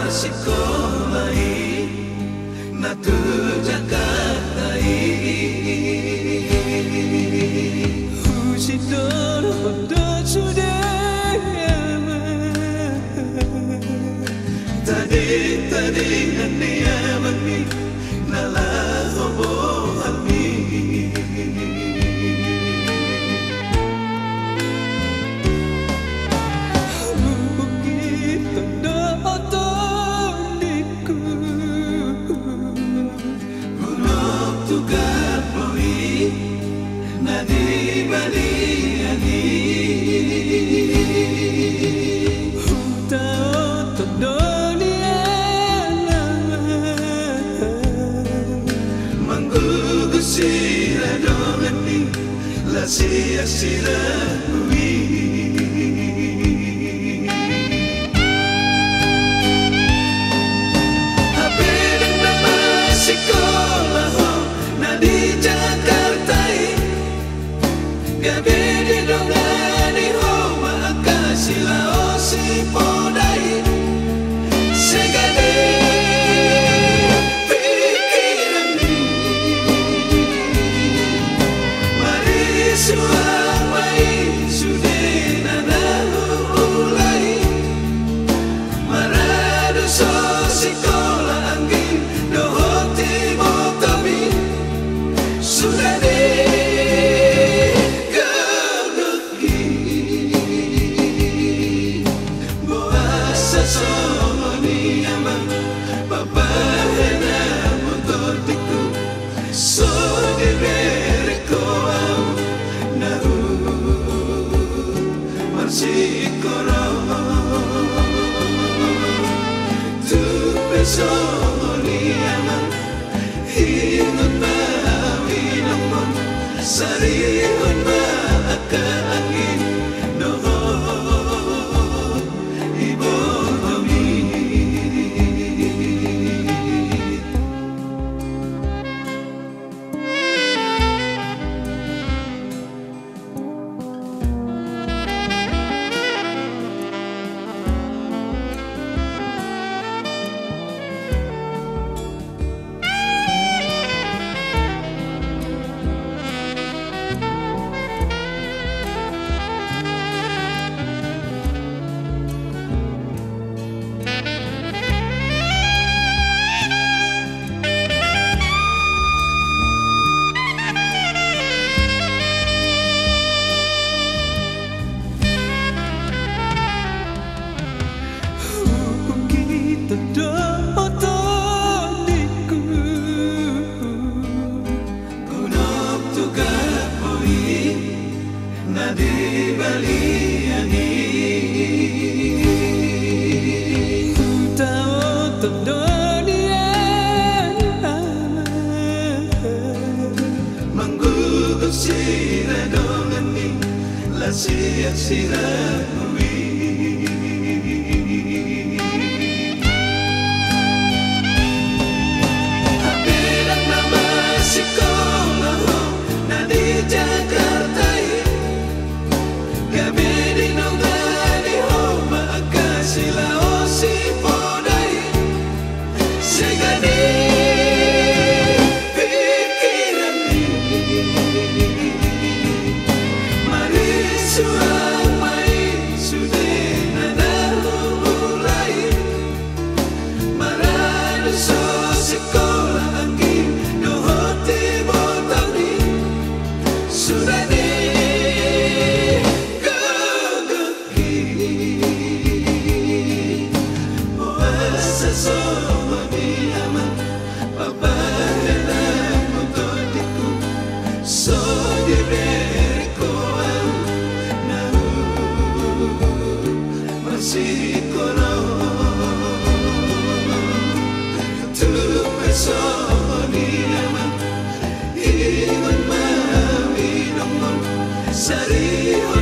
Sekolai na tu Jakartai Husidor hodot sudah Tadi hanya mami nala hobo halmi Sia-sia hui Habis nama sekolah na di Jakarta Gabi di dongani ho makasila o si podai Segade pikiran ni Suang mai sudah nana ulai Marado so sekolah angin dohoti motomi sudah deh kebeki Boasa somoni amang papahena mototiku so direko Sikoro tu pesoni amang hinut bawi namun sarihun ba aka angin doho ibomi Di baliani ku tahu dunia menggugur sirah dongani la sia-sia hui Habilang nama sekolah na di Jakarta Gabi di nongani ho makasila o si podai Segade pikiran ni Mari suang mai sudah nada mulai Marado so sekolah angin dohoti botani sudah Somoni amang papahena mototiku so direko na masih kono tu Sari